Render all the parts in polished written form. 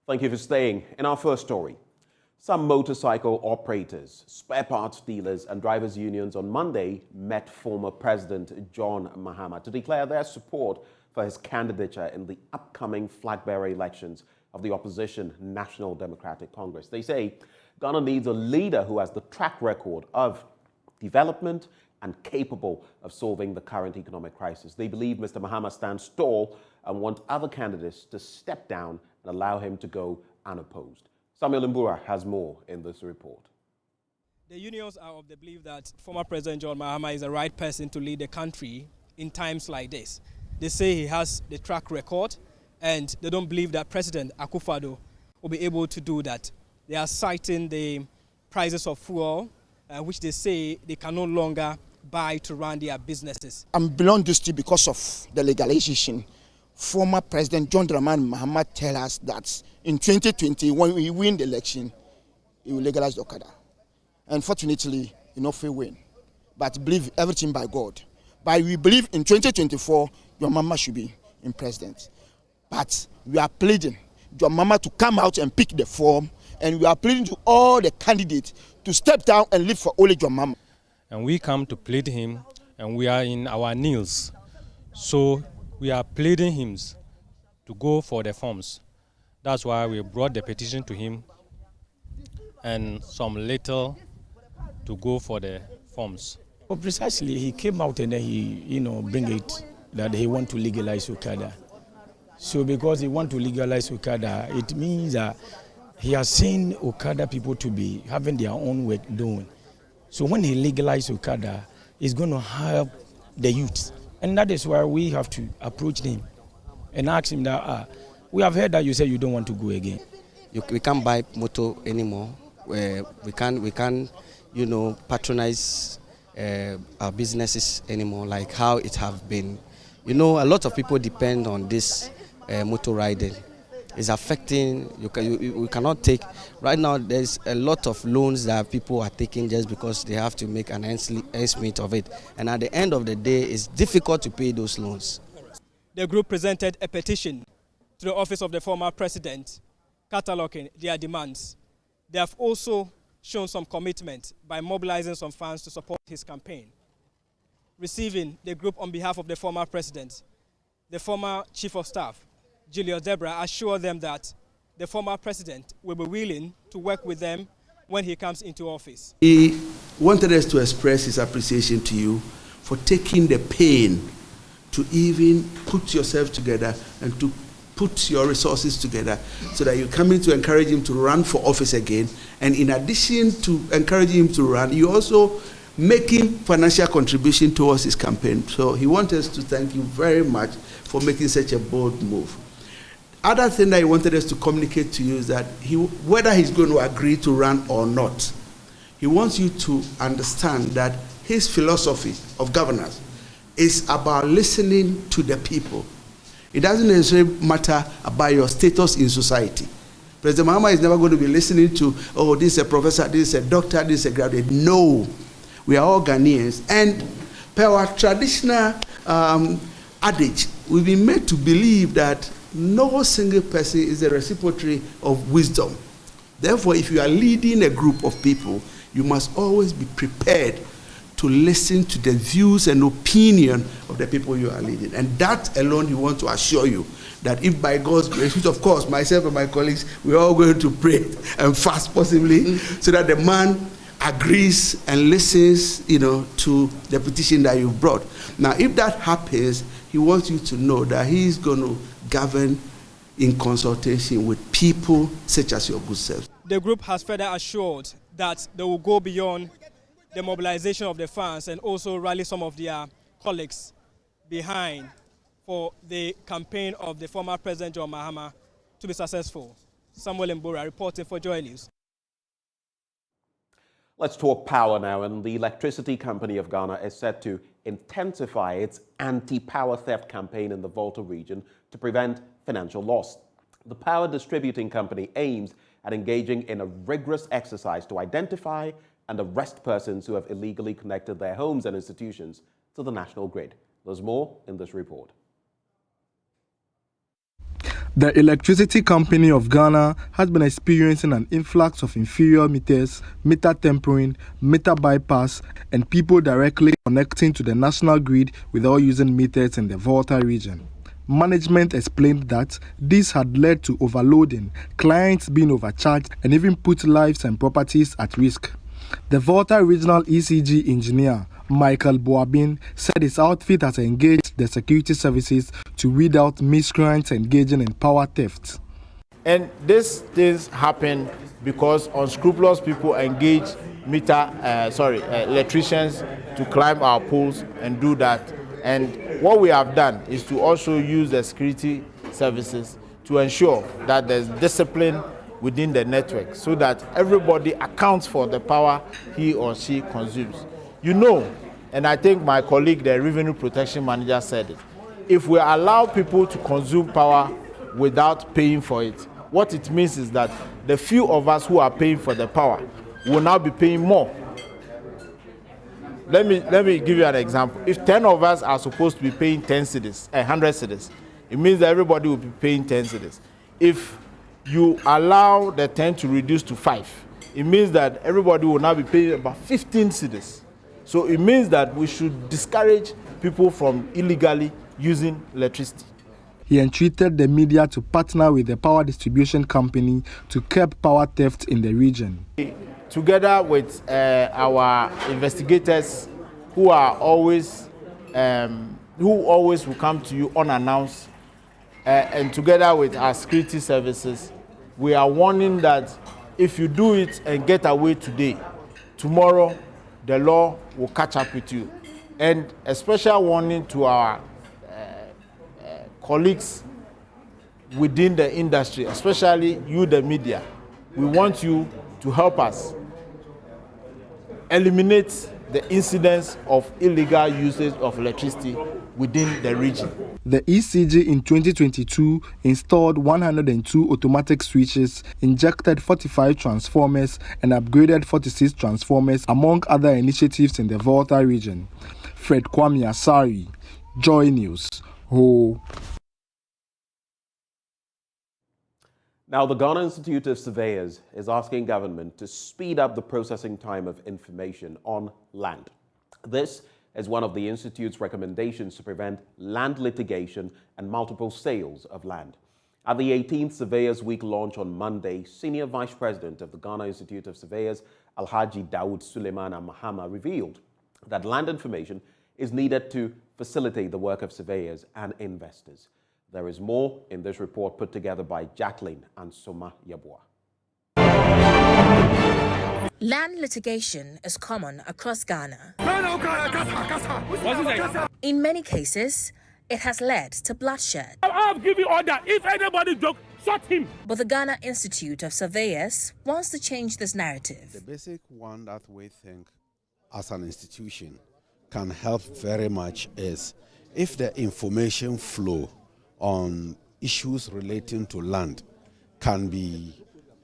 Thank you for staying. In our first story, some motorcycle operators, spare parts dealers and drivers' unions on Monday met former President John Mahama to declare their support for his candidature in the upcoming flag-bearer elections of the opposition National Democratic Congress. They say Ghana needs a leader who has the track record of development and capable of solving the current economic crisis. They believe Mr. Mahama stands tall and want other candidates to step down and allow him to go unopposed. Samuel Mbura has more in this report. The unions are of the belief that former President John Mahama is the right person to lead the country in times like this. They say he has the track record, and they don't believe that President Akufo will be able to do that. They are citing the prices of fuel, which they say they can no longer buy to run their businesses. I'm beyond this because of the legalization. Former President John Dramani Mahama tell us that in 2020, when we win the election, he will legalize the Okada. Unfortunately, he not fair win. But believe everything by God. But we believe in 2024, your mama should be in president. But we are pleading your mama to come out and pick the form, and we are pleading to all the candidates to step down and live for only your mama. And we come to plead him, and we are in our knees. So we are pleading him to go for the forms. That's why we brought the petition to him and some little to go for the forms. Well, precisely, he came out and then he, bring it that he want to legalize Okada. So because he want to legalize Okada, it means that he has seen Okada people to be having their own work doing. So when he legalizes Okada, it's going to help the youth. And that is why we have to approach him and ask him that, we have heard that you say you don't want to go again. We can't buy motor anymore. We can't, patronize our businesses anymore like how it have been. A lot of people depend on this motor riding. It's affecting, we cannot take, right now there's a lot of loans that people are taking just because they have to make an ends meet of it. And at the end of the day, it's difficult to pay those loans. The group presented a petition to the office of the former president, cataloging their demands. They have also shown some commitment by mobilizing some funds to support his campaign. Receiving the group on behalf of the former president, the former chief of staff, Julius Debra, assured them that the former president will be willing to work with them when he comes into office. He wanted us to express his appreciation to you for taking the pain to even put yourself together and to put your resources together so that you're coming to encourage him to run for office again. And in addition to encouraging him to run, you also making financial contribution towards his campaign. So he wants us to thank you very much for making such a bold move. Other thing that he wanted us to communicate to you is that whether he's going to agree to run or not, he wants you to understand that his philosophy of governance is about listening to the people. It doesn't necessarily matter about your status in society. President Mahama is never going to be listening to, oh, this is a professor, this is a doctor, this is a graduate. No, we are all Ghanaians. And per our traditional adage, we've been made to believe that no single person is a repository of wisdom. Therefore, if you are leading a group of people, you must always be prepared to listen to the views and opinion of the people you are leading. And that alone, we want to assure you that if by God's grace, which of course myself and my colleagues, we're all going to pray and fast possibly, so that the man agrees and listens, to the petition that you brought. Now, if that happens, he wants you to know that he's going to govern in consultation with people such as your good self. The group has further assured that they will go beyond the mobilization of the funds and also rally some of their colleagues behind for the campaign of the former President John Mahama to be successful. Samuel Mbura reporting for Joy News. Let's talk power now, and the Electricity Company of Ghana is set to intensify its anti-power theft campaign in the Volta region to prevent financial loss. The power distributing company aims at engaging in a rigorous exercise to identify and arrest persons who have illegally connected their homes and institutions to the national grid. There's more in this report. The Electricity Company of Ghana has been experiencing an influx of inferior meters, meter tampering, meter bypass, and people directly connecting to the national grid without using meters in the Volta region. Management explained that this had led to overloading, clients being overcharged, and even put lives and properties at risk. The Volta Regional ECG engineer, Michael Boabin, said his outfit has engaged the security services to weed out miscreants engaging in power theft. And these things happen because unscrupulous people engage electricians to climb our poles and do that. And what we have done is to also use the security services to ensure that there's discipline within the network so that everybody accounts for the power he or she consumes. You know, and I think my colleague, the Revenue Protection Manager, said it, if we allow people to consume power without paying for it, what it means is that the few of us who are paying for the power will now be paying more. Let me give you an example. If 10 of us are supposed to be paying 10 cedis, 100 cedis, it means that everybody will be paying 10 cedis. If you allow the 10 to reduce to 5, it means that everybody will now be paying about 15 cedis. So it means that we should discourage people from illegally using electricity. He entreated the media to partner with the power distribution company to curb power theft in the region. Together with our investigators who always will come to you unannounced, and together with our security services, we are warning that if you do it and get away today, tomorrow the law will catch up with you. And a special warning to our colleagues within the industry, especially you, the media. We want you to help us eliminate the incidence of illegal usage of electricity within the region. The ECG in 2022 installed 102 automatic switches, injected 45 transformers, and upgraded 46 transformers, among other initiatives in the Volta region. Fred Kwame Asari, Joy News. Ho. Now, the Ghana Institute of Surveyors is asking government to speed up the processing time of information on land. This is one of the Institute's recommendations to prevent land litigation and multiple sales of land. At the 18th Surveyors Week launch on Monday, Senior Vice President of the Ghana Institute of Surveyors, Alhaji Dawood Suleimana Mahama, revealed that land information is needed to facilitate the work of surveyors and investors. There is more in this report put together by Jacqueline and Soma Yabua. Land litigation is common across Ghana. In many cases, it has led to bloodshed. I'll give you order. If anybody joke, shot him. But the Ghana Institute of Surveyors wants to change this narrative. The basic one that we think as an institution can help very much is if the information flow on issues relating to land can be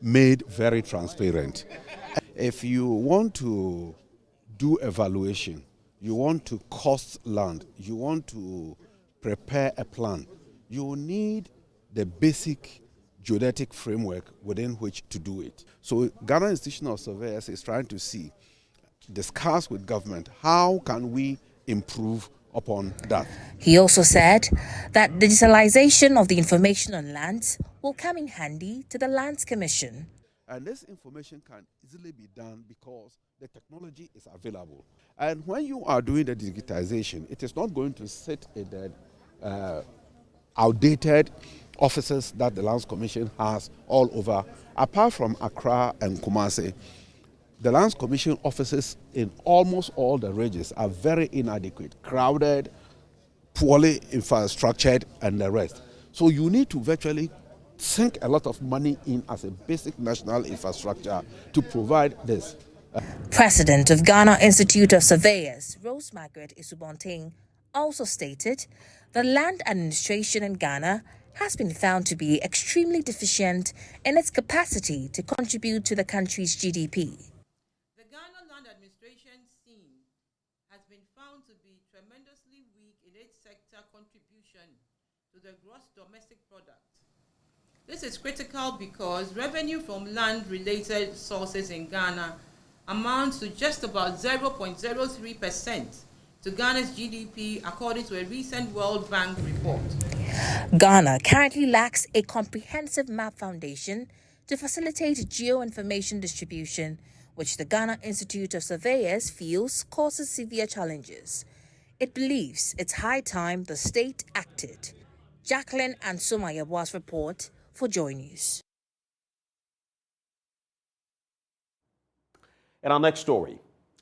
made very transparent. If you want to do evaluation, you want to cost land, you want to prepare a plan, you need the basic geodetic framework within which to do it. So Ghana Institution of Surveyors is trying to discuss with government, how can we improve upon that. He also said that digitalization of the information on lands will come in handy to the Lands Commission. And this information can easily be done because the technology is available. And when you are doing the digitization, it is not going to sit in the outdated offices that the Lands Commission has all over. Apart from Accra and Kumasi, the Lands Commission offices in almost all the regions are very inadequate, crowded, poorly infrastructured, and the rest. So you need to virtually sink a lot of money in as a basic national infrastructure to provide this. President of Ghana Institute of Surveyors, Rose Margaret Isubonting, also stated the land administration in Ghana has been found to be extremely deficient in its capacity to contribute to the country's GDP. The Ghana land administration scene has been found to be tremendously weak in its sector contribution to the gross domestic product. This is critical because revenue from land-related sources in Ghana amounts to just about 0.03% to Ghana's GDP, according to a recent World Bank report. Ghana currently lacks a comprehensive map foundation to facilitate geoinformation distribution, which the Ghana Institute of Surveyors feels causes severe challenges. It believes it's high time the state acted. Jacqueline and Sumayabua's report for Joy News. In our next story,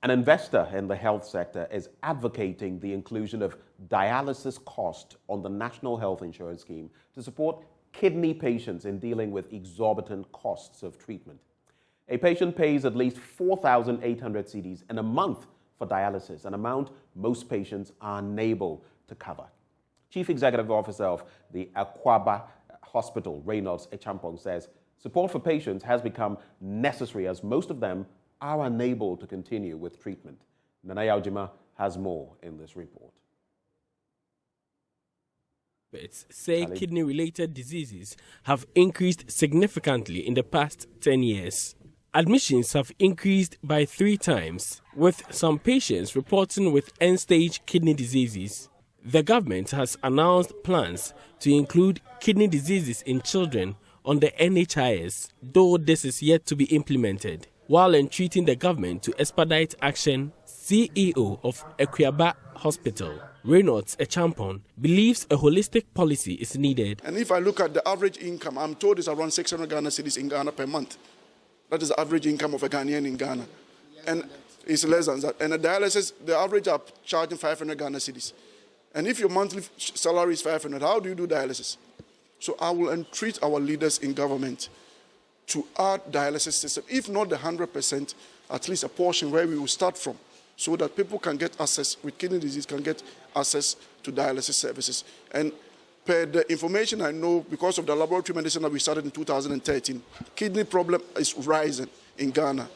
an investor in the health sector is advocating the inclusion of dialysis cost on the National Health Insurance Scheme to support kidney patients in dealing with exorbitant costs of treatment. A patient pays at least 4,800 cedis in a month for dialysis, an amount most patients are unable to cover. Chief Executive Officer of the Akakpo Hospital, Reynolds Echampong, says support for patients has become necessary as most of them are unable to continue with treatment. Nanaya Ojima has more in this report. Say kidney-related diseases have increased significantly in the past 10 years. Admissions have increased by 3 times, with some patients reporting with end-stage kidney diseases. The government has announced plans to include kidney diseases in children on the NHIS, though this is yet to be implemented. While entreating the government to expedite action, CEO of Akakpo Hospital, Reynolds Echampong, believes a holistic policy is needed. And if I look at the average income, I'm told it's around 600 Ghana cedis in Ghana per month. That is the average income of a Ghanaian in Ghana. And it's less than that. And a dialysis, the average are charging 500 Ghana cedis. And if your monthly salary is 500, how do you do dialysis? So I will entreat our leaders in government to add dialysis system, if not the 100%, at least a portion where we will start from, so that people can get access, with kidney disease, can get access to dialysis services. And per the information I know, because of the laboratory medicine that we started in 2013, kidney problem is rising in Ghana.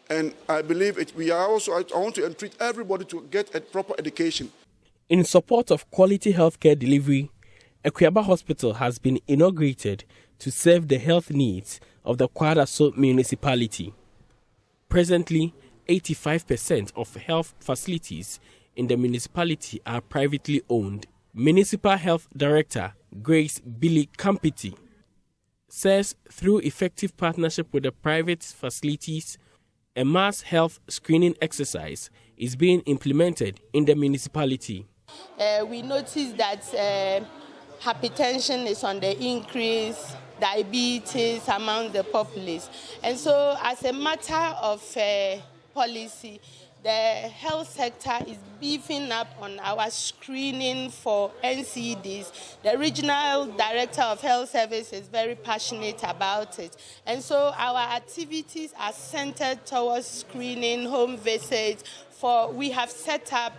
And I believe I want to entreat everybody to get a proper education. In support of quality healthcare delivery, Akakpo Hospital has been inaugurated to serve the health needs of the Kwadaso municipality. Presently, 85% of health facilities in the municipality are privately owned. Municipal Health Director Grace Billy Kampiti says through effective partnership with the private facilities, a mass health screening exercise is being implemented in the municipality. We noticed that hypertension is on the increase, diabetes among the populace. And so as a matter of policy, the health sector is beefing up on our screening for NCDs. The Regional Director of Health Service is very passionate about it. And so our activities are centered towards screening, home visits. We have set up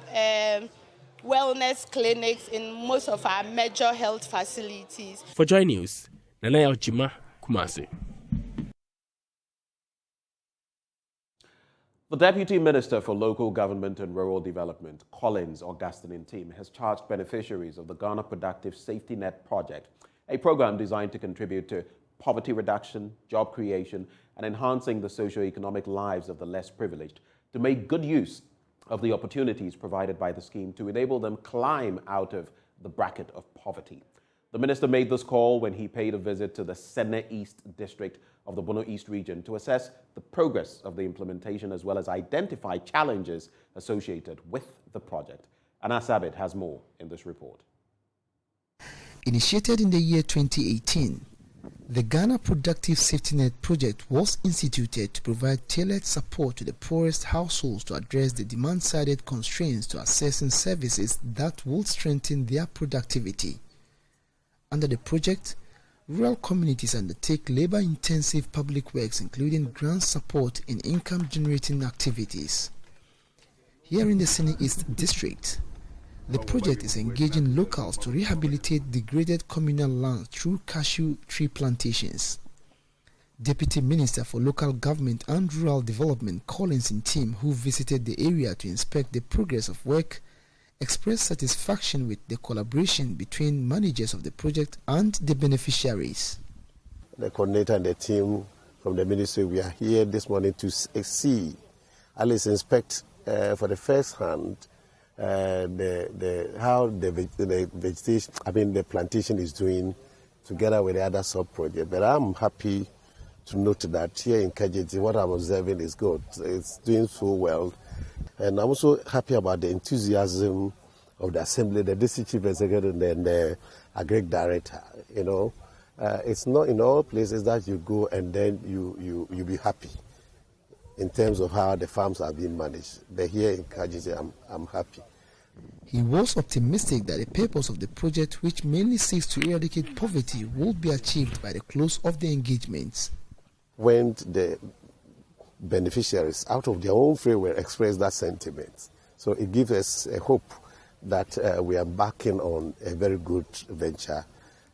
wellness clinics in most of our major health facilities. For Joy News, Nanaya Ojima, Kumasi. The Deputy Minister for Local Government and Rural Development, Collins Augustine, has charged beneficiaries of the Ghana Productive Safety Net Project, a program designed to contribute to poverty reduction, job creation, and enhancing the socio-economic lives of the less privileged, to make good use of the opportunities provided by the scheme to enable them climb out of the bracket of poverty. The minister made this call when he paid a visit to the Sene East district of the Bono East region to assess the progress of the implementation as well as identify challenges associated with the project. Anas Abid has more in this report. Initiated in the year 2018, the Ghana Productive Safety Net project was instituted to provide tailored support to the poorest households to address the demand-sided constraints to accessing services that will strengthen their productivity. Under the project, rural communities undertake labor-intensive public works, including grant support in income-generating activities. Here in the Sene East district, the project is engaging locals to rehabilitate degraded communal lands through cashew tree plantations. Deputy Minister for Local Government and Rural Development Collins Ntim, who visited the area to inspect the progress of work, expressed satisfaction with the collaboration between managers of the project and the beneficiaries. the coordinator and the team from the ministry, we are here this morning to see, at least inspect for the first hand how the vegetation, the plantation is doing together with the other sub-project. But I'm happy to note that here in Kajiti, what I'm observing is good. It's doing so well. And I'm also happy about the enthusiasm of the assembly, the district chief executive and the agric director. It's not in all places that you go and then you be happy in terms of how the farms are being managed. But here in Kajiti, I'm happy. He was optimistic that the purpose of the project, which mainly seeks to eradicate poverty, would be achieved by the close of the engagements. When the beneficiaries, out of their own free will, express that sentiment, so it gives us a hope that we are embarking on a very good venture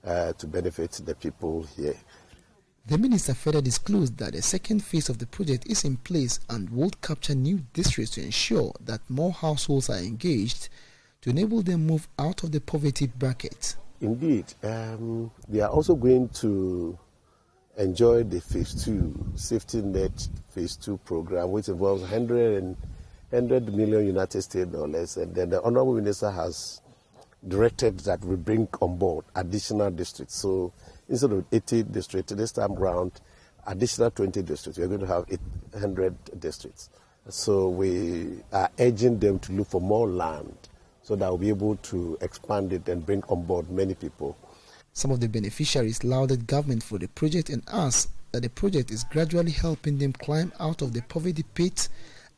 to benefit the people here. The minister further disclosed that the second phase of the project is in place and will capture new districts to ensure that more households are engaged to enable them move out of the poverty bracket. Indeed, they are also going to enjoy the phase 2 safety net phase 2 program, which involves 100 million United States dollars, and then the honorable minister has directed that we bring on board additional districts. So instead of 80 districts this time around, additional 20 districts. We're going to have 800 districts. So we are urging them to look for more land so that we'll be able to expand it and bring on board many people. Some of the beneficiaries lauded government for the project and asked that the project is gradually helping them climb out of the poverty pit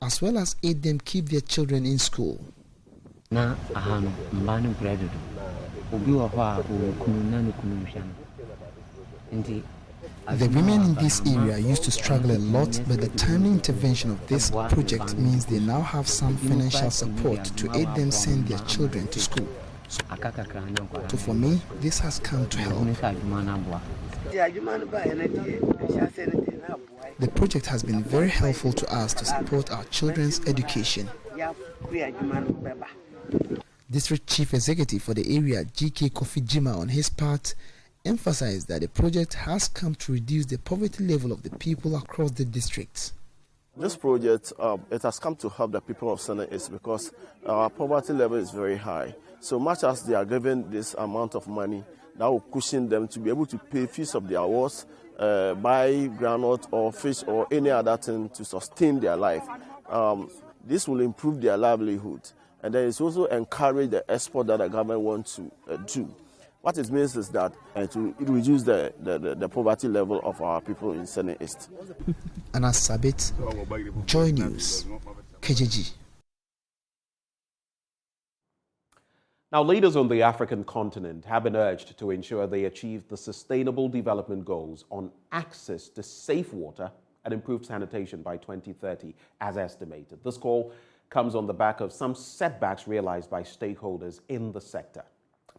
as well as aid them keep their children in school. The women in this area used to struggle a lot, but the timely intervention of this project means they now have some financial support to aid them send their children to school. So for me, this has come to help. The project has been very helpful to us to support our children's education. District Chief Executive for the area, GK Kofi Jima, on his part, emphasized that the project has come to reduce the poverty level of the people across the districts. This project, it has come to help the people of Senate East because our poverty level is very high. So much as they are given this amount of money, that will cushion them to be able to pay fees of their wards, buy groundnut or fish or any other thing to sustain their life. This will improve their livelihood. And then it's also encourage the export that the government wants to do. What it means is that it will reduce the poverty level of our people in Senate East. Anas Sabit, Joy News, KJG. Now, leaders on the African continent have been urged to ensure they achieve the Sustainable Development Goals on access to safe water and improved sanitation by 2030, as estimated. This call comes on the back of some setbacks realized by stakeholders in the sector.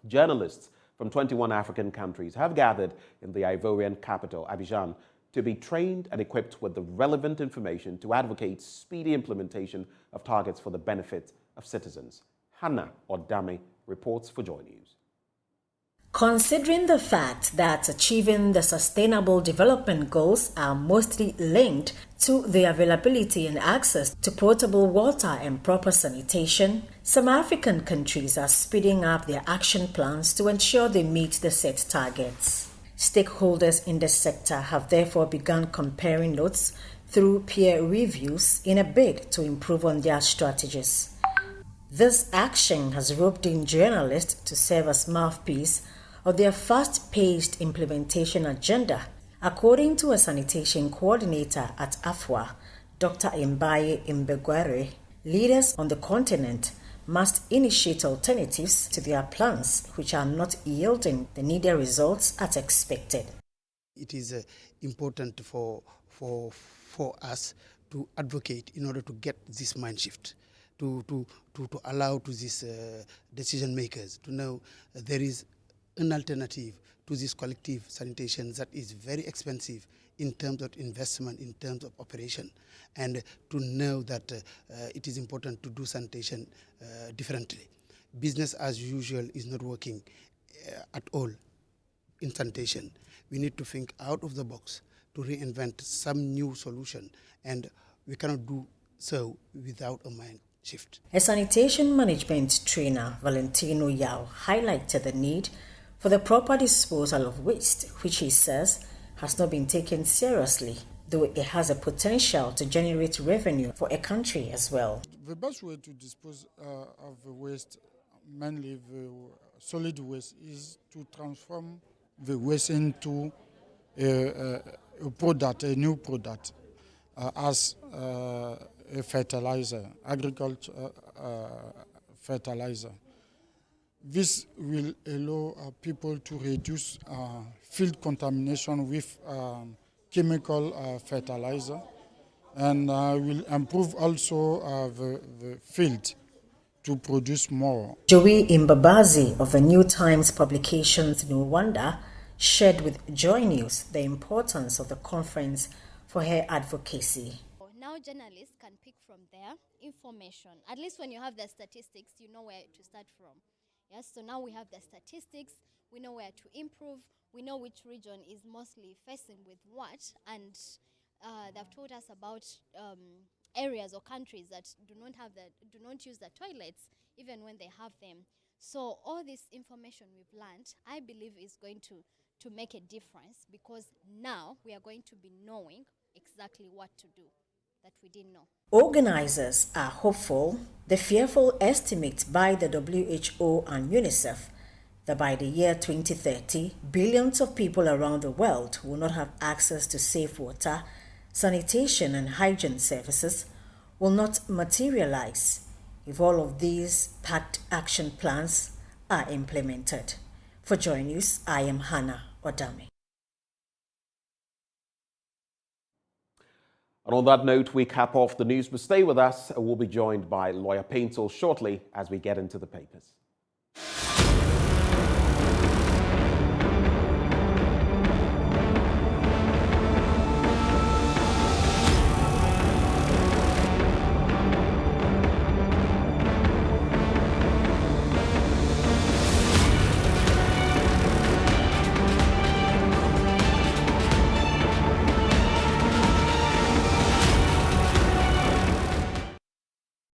Journalists from 21 African countries have gathered in the Ivorian capital, Abidjan, to be trained and equipped with the relevant information to advocate speedy implementation of targets for the benefit of citizens. Hannah Odame reports for Joy News. Considering the fact that achieving the Sustainable Development Goals are mostly linked to the availability and access to potable water and proper sanitation, some African countries are speeding up their action plans to ensure they meet the set targets. Stakeholders in the sector have therefore begun comparing notes through peer reviews in a bid to improve on their strategies. This action has roped in journalists to serve as mouthpiece of their fast-paced implementation agenda. According to a sanitation coordinator at AFWA, Dr. Mbaye Mbegware, leaders on the continent must initiate alternatives to their plans which are not yielding the needed results as expected. It is important for us to advocate in order to get this mind shift. To allow to these decision makers to know there is an alternative to this collective sanitation that is very expensive in terms of investment, in terms of operation, and to know that it is important to do sanitation differently. Business as usual is not working at all. in sanitation. We need to think out of the box to reinvent some new solution, and we cannot do so without a mind shift. A sanitation management trainer, Valentino Yao, highlighted the need for the proper disposal of waste, which he says has not been taken seriously, though it has a potential to generate revenue for a country as well. The best way to dispose of the waste, mainly the solid waste, is to transform the waste into a product, a new product, as a fertilizer, agriculture fertilizer. This will allow people to reduce field contamination with chemical fertilizer, and will improve also the field to produce more. Joey Imbabazi of the New Times publications in Rwanda shared with Joy News the importance of the conference for her advocacy. Now journalists can pick from there information. At least when you have the statistics, you know where to start from. Yes, so now we have the statistics, we know where to improve, we know which region is mostly facing with what, and they've told us about areas or countries that do not use the toilets even when they have them. So all this information we've learned, I believe, is going to make a difference, because now we are going to be knowing exactly what to do that we didn't know. Organizers are hopeful the fearful estimate by the WHO and UNICEF that by the year 2030, billions of people around the world will not have access to safe water, sanitation and hygiene services will not materialize if all of these packed action plans are implemented. For Joy News, I am Hannah Odame. And on that note, we cap off the news, but stay with us. We'll be joined by Lawyer Paintel shortly as we get into the papers.